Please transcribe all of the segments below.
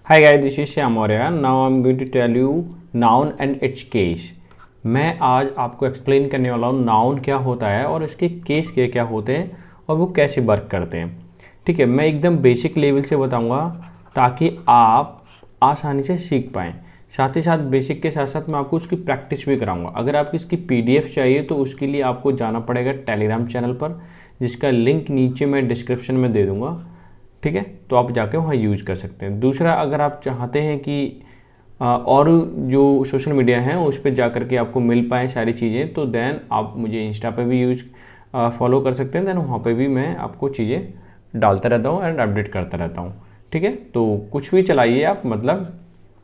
Hi guys, this is Shyam Maurya. Now I'm going to tell you noun and its case. मैं आज आपको explain करने वाला हूँ नाउन क्या होता है और इसके केस क्या क्या होते हैं और वो कैसे वर्क करते हैं। ठीक है, मैं एकदम बेसिक लेवल से बताऊँगा ताकि आप आसानी से सीख पाएँ। साथ ही साथ बेसिक के साथ साथ मैं आपको उसकी प्रैक्टिस भी कराऊंगा। अगर आपको इसकी पीडीएफ चाहिए तो उसके लिए आपको जाना पड़ेगा टेलीग्राम चैनल पर, जिसका लिंक नीचे मैं डिस्क्रिप्शन में दे दूँगा। ठीक है, तो आप जाके वहाँ यूज़ कर सकते हैं। दूसरा, अगर आप चाहते हैं कि और जो सोशल मीडिया हैं उस पर जा कर के आपको मिल पाए सारी चीज़ें, तो देन आप मुझे इंस्टा पे भी फॉलो कर सकते हैं। देन वहाँ पे भी मैं आपको चीज़ें डालता रहता हूँ एंड अपडेट करता रहता हूँ। ठीक है, तो कुछ भी चलाइए आप, मतलब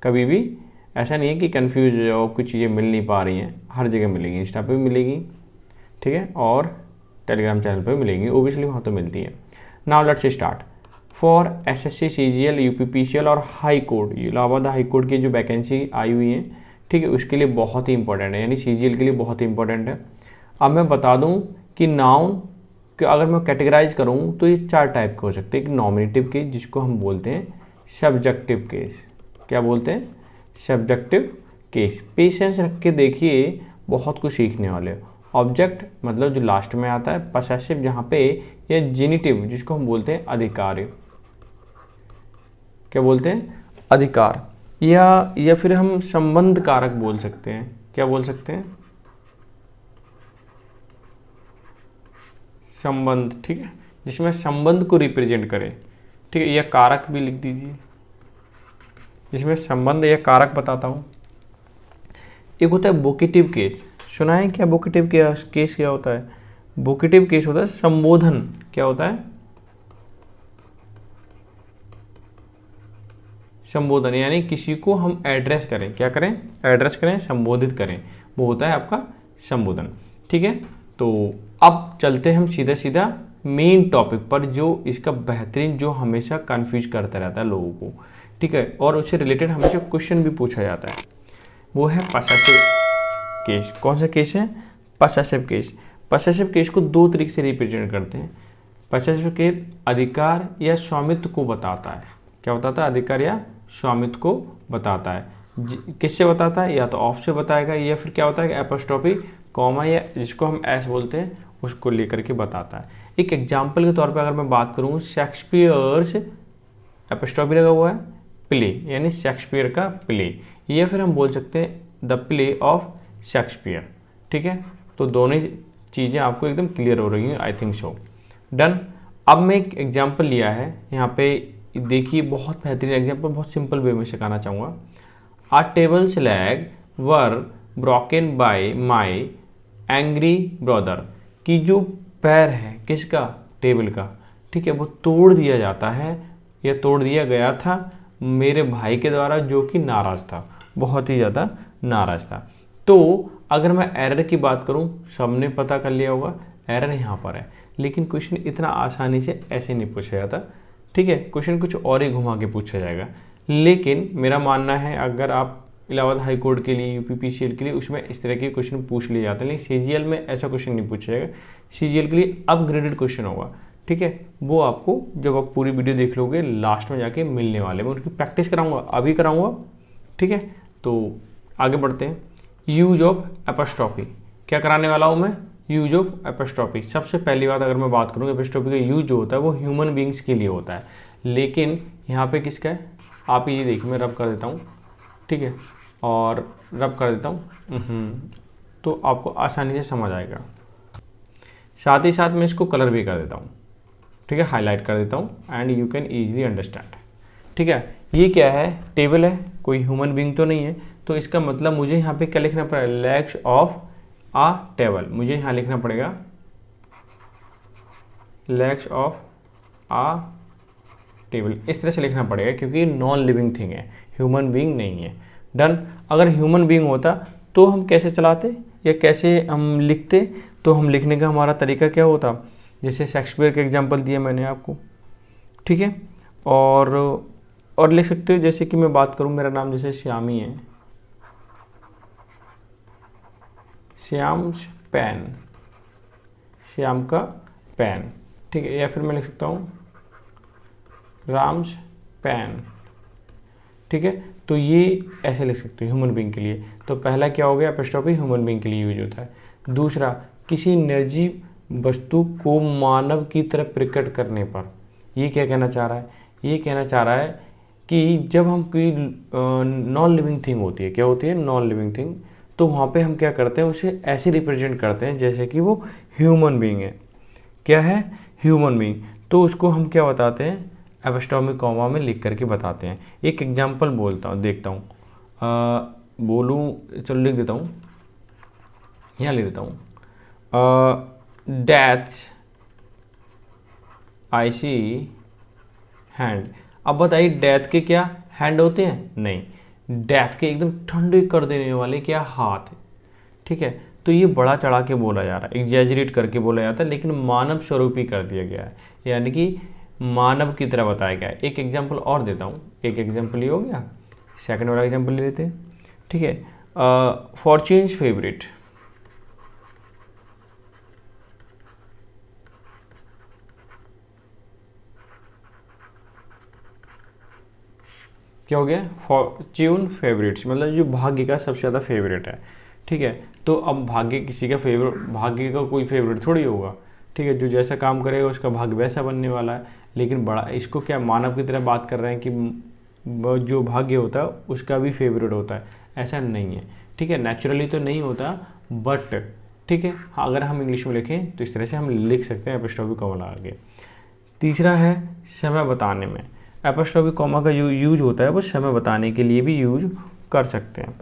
कभी भी ऐसा नहीं है कि कन्फ्यूज हो जाओ, कुछ चीज़ें मिल नहीं पा रही हैं। हर जगह मिलेगी, इंस्टा पे भी मिलेगी, ठीक है, और टेलीग्राम चैनल पे भी मिलेंगी, ओबियसली वहाँ तो मिलती है। Now let's start. For SSC, CGL, UPPCL और high court, Allahabad high court की जो वैकेंसी आई हुई है, ठीक है, उसके लिए बहुत ही इंपॉर्टेंट है, यानी सीजीएल के लिए बहुत ही इंपॉर्टेंट है। अब मैं बता दूं कि नाउन कि अगर मैं कैटेगराइज करूं तो ये 4 टाइप के हो सकते हैं। एक नॉमिनेटिव केस, जिसको हम बोलते हैं सब्जेक्टिव केस। क्या बोलते हैं? Subjective case. पेशेंस रख के देखिए, बहुत कुछ सीखने वाले हो। ऑब्जेक्ट मतलब जो लास्ट में आता है, पसेसिव जहाँ पे, या जेनिटिव जिसको हम बोलते हैं अधिकार। क्या बोलते हैं? अधिकार। या फिर हम संबंध कारक बोल सकते हैं। क्या बोल सकते हैं? संबंध। ठीक है, जिसमें संबंध को रिप्रेजेंट करें। ठीक है, या कारक भी लिख दीजिए, जिसमें संबंध या कारक बताता हूँ। एक होता है वोकेटिव केस। सुना है क्या वोकेटिव केस क्या होता है? वोकेटिव केस होता है संबोधन। क्या होता है? संबोधन, यानी किसी को हम एड्रेस करें। क्या करें? एड्रेस करें, संबोधित करें, वो होता है आपका संबोधन। ठीक है, तो अब चलते हैं हम सीधा सीधा मेन टॉपिक पर, जो इसका बेहतरीन, जो हमेशा कंफ्यूज करता रहता है लोगों को। ठीक है, और उससे रिलेटेड हमेशा क्वेश्चन भी पूछा जाता है, वो है पसेसिव केस। कौन सा केस है? Possessive case. पसेसिव केस को 2 तरीके से रिप्रेजेंट करते हैं। पसेसिव केस अधिकार या स्वामित्व को बताता है। क्या बताता है? अधिकार या स्वामित्व को बताता है। किससे बताता है? या तो ऑफ से बताएगा, या फिर क्या होता है एपोस्ट्रोफी, कॉमा, या जिसको हम एस बोलते हैं, उसको लेकर के बताता है। एक एग्जाम्पल के तौर पे अगर मैं बात करूँ, शेक्सपियर्स, एपोस्ट्रोफी लगा हुआ है, प्ले, यानी शेक्सपियर का प्ले, या फिर हम बोल सकते हैं द प्ले ऑफ शेक्सपियर। ठीक है, तो दोनों चीज़ें आपको एकदम क्लियर हो रही हैं, आई थिंक सो। डन। अब मैं एक एग्जाम्पल लिया है यहाँ पे, देखिए, बहुत बेहतरीन एग्जाम्पल, बहुत सिंपल वे में सिखाना चाहूँगा। A table's leg were broken by my angry brother. कि जो पैर है किसका? टेबल का। ठीक है, वो तोड़ दिया जाता है या तोड़ दिया गया था मेरे भाई के द्वारा, जो कि नाराज़ था, बहुत ही ज़्यादा नाराज़ था। तो अगर मैं एरर की बात करूं, सबने पता कर लिया होगा एरर यहाँ पर है, लेकिन क्वेश्चन इतना आसानी से ऐसे नहीं पूछा जाता। ठीक है, क्वेश्चन कुछ और ही घुमा के पूछा जाएगा। लेकिन मेरा मानना है, अगर आप इलाहाबाद हाई कोर्ट के लिए, यूपीपीसीएल के लिए, उसमें इस तरह के क्वेश्चन पूछ लिए जाते हैं, लेकिन सीजीएल में ऐसा क्वेश्चन नहीं पूछा जाएगा। सीजीएल के लिए अपग्रेडेड क्वेश्चन होगा। ठीक है, वो आपको जब आप पूरी वीडियो देख लोगे लास्ट में जाके मिलने वाले, मैं उनकी प्रैक्टिस कराऊंगा, अभी कराऊंगा। ठीक है, तो आगे बढ़ते हैं। यूज ऑफ एपोस्ट्रोफी क्या कराने वाला हूँ मैं? Use of apostrophe. सबसे पहली बात अगर मैं बात करूँ, एपोस्ट्रोफी का यूज जो होता है वो ह्यूमन बींग्स के लिए होता है, लेकिन यहाँ पे किसका है? आप ये देखिए, मैं रब कर देता हूँ। ठीक है, और रब कर देता हूँ, तो आपको आसानी से समझ आएगा। साथ ही साथ मैं इसको कलर भी कर देता हूँ। ठीक है, हाईलाइट कर देता हूँ and you can easily understand. ठीक है, ये क्या है? टेबल है, कोई ह्यूमन बींग तो नहीं है, तो इसका मतलब मुझे यहाँ पे क्या लिखना पड़ेगा? Legs of a table. मुझे यहाँ लिखना पड़ेगा लेग्स ऑफ आ टेबल, इस तरह से लिखना पड़ेगा, क्योंकि नॉन लिविंग थिंग है, ह्यूमन बींग नहीं है। डन। अगर ह्यूमन बींग होता तो हम कैसे चलाते या कैसे हम लिखते? तो हम लिखने का हमारा तरीका क्या होता? जैसे शेक्सपियर का एग्जाम्पल दिया मैंने आपको। ठीक है, और लिख सकते हो, जैसे कि मैं बात करूं, मेरा नाम जैसे श्यामी है, श्याम्स पेन, श्याम का पेन। ठीक है, या फिर मैं लिख सकता हूँ राम्स पेन। ठीक है, तो ये ऐसे लिख सकते हो ह्यूमन बीइंग के लिए। तो पहला क्या हो गया, एपोस्ट्रोफी ह्यूमन बीइंग के लिए यूज होता है। दूसरा, किसी निर्जीव वस्तु को मानव की तरह प्रकट करने पर, ये क्या कहना चाह रहा है, ये कहना चाह रहा है कि जब हम कोई नॉन लिविंग थिंग होती है, क्या होती है, नॉन लिविंग थिंग, तो वहाँ पे हम क्या करते हैं, उसे ऐसे रिप्रेजेंट करते हैं जैसे कि वो ह्यूमन बीइंग है। क्या है, ह्यूमन बीइंग। तो उसको हम क्या बताते हैं, एपोस्ट्रोफी कॉमा में लिख करके बताते हैं। एक एग्जांपल बोलता हूँ, देखता हूँ, बोलूँ, चलो लिख देता हूँ, यहाँ लिख देता हूँ, डेथ्स आई सी हैंड। अब बताइए, डेथ के क्या हैंड होते हैं, नहीं, डेथ के एकदम ठंडे कर देने वाले क्या हाथ, ठीक है। तो ये बड़ा चढ़ा के बोला जा रहा है, एग्जैजरेट करके बोला जाता है, लेकिन मानव स्वरूपी कर दिया गया है, यानी कि मानव की तरह बताया गया है। एक एग्जांपल और देता हूँ, एक एग्जांपल ये हो गया, सेकंड वाला एग्जांपल ले लेते हैं, ठीक है। फॉर्च्यून्स फेवरेट, क्या हो गया, फॉर्च्यून फेवरेट्स, मतलब जो भाग्य का सबसे ज़्यादा फेवरेट है, ठीक है। तो अब भाग्य किसी का फेवरेट, भाग्य का कोई फेवरेट थोड़ी होगा, ठीक है, जो जैसा काम करेगा उसका भाग्य वैसा बनने वाला है। लेकिन बड़ा, इसको क्या मानव की तरह बात कर रहे हैं कि जो भाग्य होता है उसका भी फेवरेट होता है, ऐसा नहीं है, ठीक है। नेचुरली तो नहीं होता, बट ठीक है, हाँ, अगर हम इंग्लिश में लिखें तो इस तरह से हम लिख सकते हैं एपोस्ट्रोफी कॉमा लगा के। तीसरा है समय बताने में, एपोस्ट्रोफी कॉमा का यूज होता है वो समय बताने के लिए भी यूज कर सकते हैं,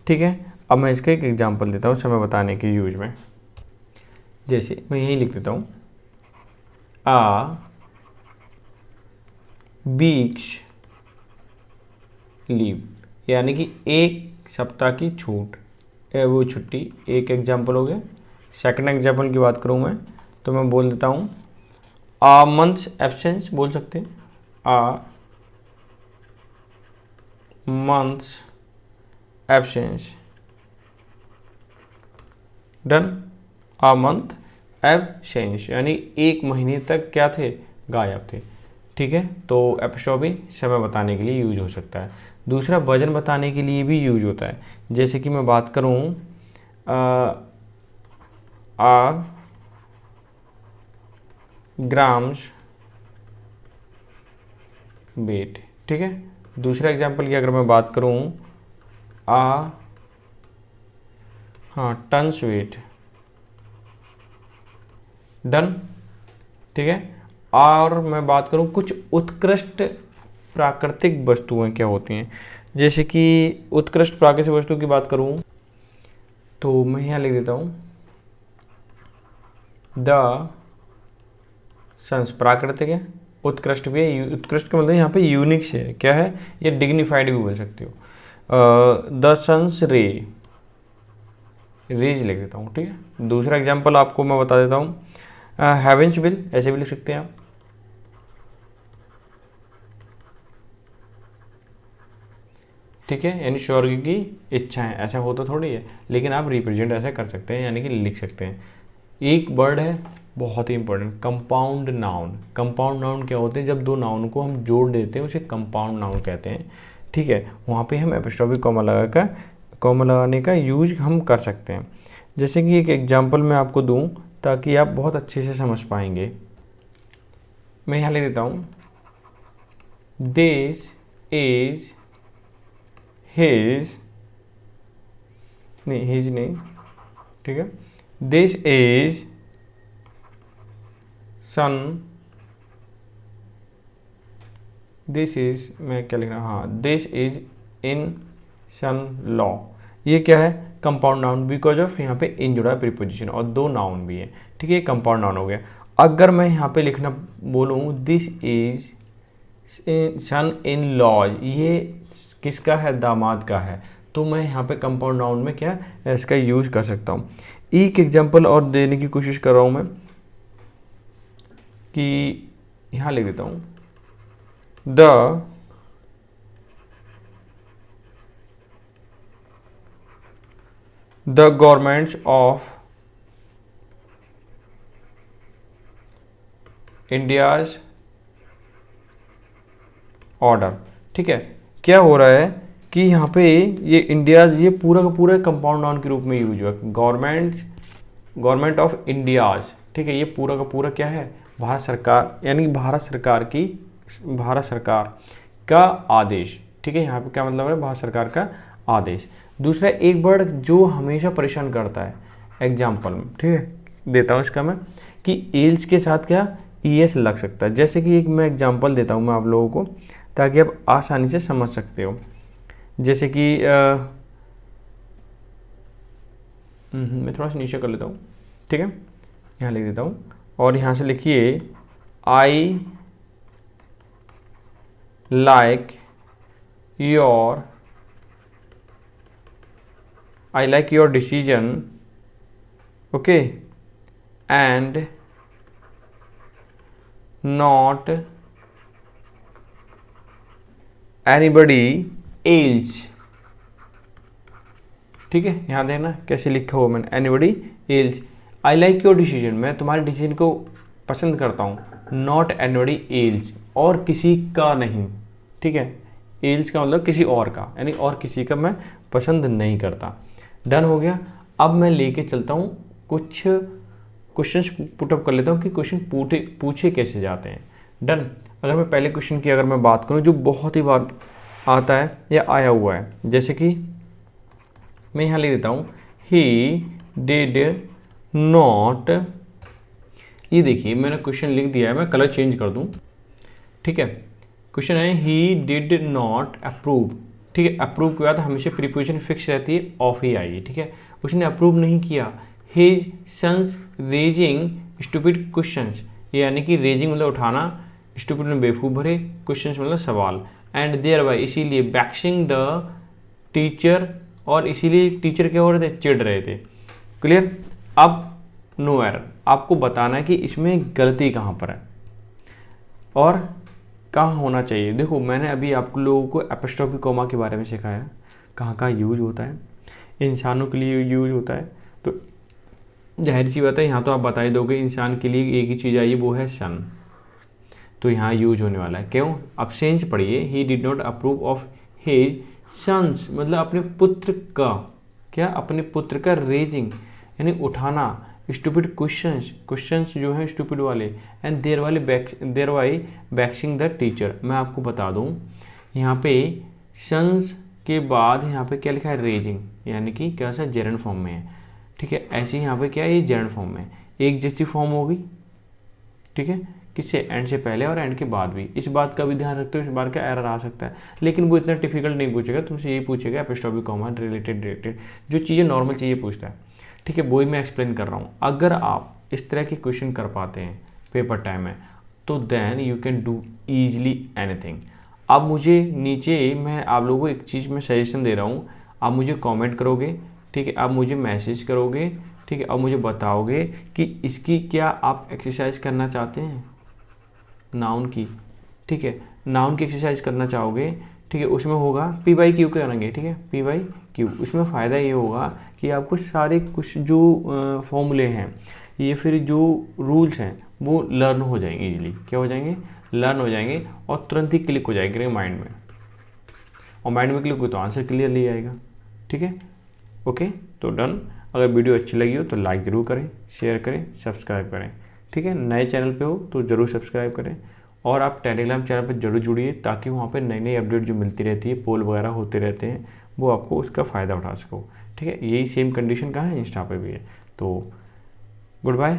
ठीक है। अब मैं इसका एक एग्जांपल देता हूँ समय बताने के यूज में। जैसे मैं यही लिख देता हूँ, आ वीक्स लीव, यानी कि एक सप्ताह की छूट, वो छुट्टी, एक एग्जांपल हो गया। सेकंड एग्जांपल की बात करूँ मैं, तो मैं बोल देता हूँ आ मंथ्स एब्सेंस, बोल सकते हैं, आ मंथ्स एब्सेंस, डन, आ मंथ एब्सेंस, यानी एक महीने तक क्या थे, गायब थे, ठीक है। तो एपोस्ट्रोफी समय बताने के लिए यूज हो सकता है। दूसरा, वजन बताने के लिए भी यूज होता है। जैसे कि मैं बात करूँ, आ ग्राम्स वेट, ठीक है। दूसरा एग्जांपल की अगर मैं बात करूँ, हाँ, टन्स वेट, डन, ठीक है। और मैं बात करूँ कुछ उत्कृष्ट प्राकृतिक वस्तुएं क्या होती हैं, जैसे कि उत्कृष्ट प्राकृतिक वस्तु की बात करूँ तो मैं यहाँ लिख देता हूँ द सन्स, प्राकृतिक है, उत्कृष्ट भी है, उत्कृष्ट का मतलब यहाँ पे यूनिक से है, क्या है, ये डिग्निफाइड भी बोल सकते हो। द सन्स रे, रेज लिख देता हूँ, ठीक है। दूसरा एग्जाम्पल आपको मैं बता देता हूँ, हेवेंस विल, ऐसे भी लिख सकते हैं आप, ठीक है, यानी स्वर्ग की इच्छा है, ऐसा होता थोड़ी है, लेकिन आप रिप्रेजेंट ऐसा कर सकते हैं, यानी कि लिख सकते हैं। एक वर्ड है बहुत ही important, compound noun. Compound noun क्या होते हैं, जब दो नाउन को हम जोड़ देते हैं उसे कंपाउंड नाउन कहते हैं, ठीक है। वहाँ पे हम एपोस्ट्रोफी कॉमा लगाकर, कॉमा लगाने का यूज हम कर सकते हैं। जैसे कि एक एग्जांपल मैं आपको दूं ताकि आप बहुत अच्छे से समझ पाएंगे, मैं यहाँ लिख देता हूँ, दिस इज हिज, नहीं हिज नहीं, ठीक है, this is son, this is, मैं क्या लिख रहा हूँ, हाँ, this is in son law. ये क्या है, कंपाउंड नाउन, बिकॉज ऑफ यहाँ पे इन जुड़ा है प्रीपोजिशन और दो नाउन भी है, ठीक है, कंपाउंड नाउन हो गया। अगर मैं यहाँ पे लिखना बोलूँ this is son in law, ये किसका है, दामाद का है, तो मैं यहाँ पे कंपाउंड नाउन में क्या इसका यूज कर सकता हूँ। एक एग्जांपल और देने की कोशिश कर रहा हूँ मैं, कि यहाँ लिख देता हूँ the governments of India's order, ठीक है। क्या हो रहा है कि यहाँ पे ये इंडिया, ये पूरा का पूरा कंपाउंड नाउन के रूप में यूज हुआ। गवर्नमेंट ऑफ इंडियाज, ठीक है, ये पूरा का पूरा क्या है, भारत सरकार, यानी भारत सरकार का आदेश, ठीक है। यहाँ पे क्या मतलब है, भारत सरकार का आदेश। दूसरा एक वर्ड जो हमेशा परेशान करता है एग्जाम्पल में, ठीक है, देता हूँ इसका मैं, कि एल्स के साथ क्या ईएस लग सकता है। जैसे कि एक मैं एग्जाम्पल देता हूँ मैं आप लोगों को, ताकि आप आसानी से समझ सकते हो। जैसे कि मैं थोड़ा सा नीचे कर लेता हूँ, ठीक है, यहाँ लिख देता हूँ, और यहाँ से लिखिए I like your decision, okay, and not anybody else, ठीक है। यहाँ देखना कैसे लिखा हुआ मैंने, anybody else. I like your decision, मैं तुम्हारे डिसीजन को पसंद करता हूँ, नॉट एनीबडी एल्स, और किसी का नहीं, ठीक है। एल्स का मतलब किसी और का, यानी और किसी का मैं पसंद नहीं करता। डन हो गया। अब मैं लेके चलता हूँ, कुछ क्वेश्चंस पुटअप कर लेता हूँ कि क्वेश्चन पूछे कैसे जाते हैं। डन। अगर मैं पहले क्वेश्चन की अगर मैं बात करूँ, जो बहुत ही बार आता है या आया हुआ है, जैसे कि मैं यहाँ लिख देता हूँ, ही डिड नॉट, ये देखिए मैंने क्वेश्चन लिख दिया है, मैं कलर चेंज कर दूँ, ठीक है। क्वेश्चन है ही डिड नॉट अप्रूव, ठीक है। अप्रूव के बाद हमेशा प्रीपोजिशन फिक्स रहती है, ऑफ ही आएगी, ठीक है। उसने अप्रूव नहीं किया, his sons raising stupid questions, यानी कि रेजिंग मतलब उठाना, स्टूपिड में बेवकूफ़ भरे, क्वेश्चंस मतलब सवाल, एंड देयर बाय, इसीलिए बैक्सिंग द टीचर, और इसीलिए टीचर क्या हो रहे थे, चिढ़ रहे थे। क्लियर। अब नो एरर, आपको बताना है कि इसमें गलती कहाँ पर है और कहाँ होना चाहिए। देखो मैंने अभी आप लोगों को एपोस्ट्रोफी कॉमा के बारे में सिखाया, कहाँ कहाँ यूज होता है, इंसानों के लिए यूज होता है, तो जाहिर सी बात है यहाँ तो आप बता ही दोगे, इंसान के लिए एक ही चीज़ आई, वो है सन, तो यहाँ यूज होने वाला है। क्यों, अब सेंस पढ़िए, he did not approve of his sons, मतलब अपने पुत्र का, क्या, अपने पुत्र का रेजिंग यानी उठाना, स्टूपिड क्वेश्चंस जो हैं स्टूपिड वाले, and there why vexing the teacher. मैं आपको बता दूं यहाँ पे सन्स के बाद यहाँ पे क्या लिखा है, रेजिंग, यानी कि क्या सा जेरन फॉर्म में है, ठीक है। ऐसे यहाँ पे क्या है, ये जेरन फॉर्म में एक जैसी फॉर्म होगी, ठीक है, किससे, एंड से पहले और एंड के बाद भी। इस बात का भी ध्यान रखते हो, इस बार का एरर आ सकता है, लेकिन वो इतना डिफिकल्ट नहीं पूछेगा तुमसे, यही पूछेगा एपोस्ट्रोफी कॉमा रिलेटेड जो चीज़ें नॉर्मल चीज़ें पूछता है, ठीक है। वही मैं एक्सप्लेन कर रहा हूँ। अगर आप इस तरह के क्वेश्चन कर पाते हैं पेपर टाइम में, तो then you can do easily anything. अब मुझे नीचे मैं आप लोगों को एक चीज़ में सजेशन दे रहा हूँ, आप मुझे कमेंट करोगे, ठीक है, आप मुझे मैसेज करोगे, ठीक है, अब मुझे बताओगे कि इसकी क्या आप एक्सरसाइज करना चाहते हैं, नाउन की, ठीक है, नाउन की एक्सरसाइज करना चाहोगे, ठीक है। उसमें होगा P/Q करेंगे, ठीक है, P/Q। उसमें फ़ायदा ये होगा कि आपको सारे कुछ जो फॉर्मूले हैं, ये फिर जो रूल्स हैं वो लर्न हो जाएंगे इजीली, क्या हो जाएंगे, लर्न हो जाएंगे, और तुरंत ही क्लिक हो जाएंगे माइंड में, और माइंड में क्लिक हो तो आंसर क्लियरली आएगा, ठीक है। ओके, तो डन। अगर वीडियो अच्छी लगी हो तो लाइक ज़रूर करें, शेयर करें, सब्सक्राइब करें, ठीक है। नए चैनल पे हो तो ज़रूर सब्सक्राइब करें, और आप टेलीग्राम चैनल पर जरूर जुड़िए, ताकि वहाँ पे नई नई अपडेट जो मिलती रहती है, पोल वगैरह होते रहते हैं, वो आपको उसका फ़ायदा उठा सको, ठीक है। यही सेम कंडीशन कहाँ है, इंस्टा पे भी है। तो गुड बाय।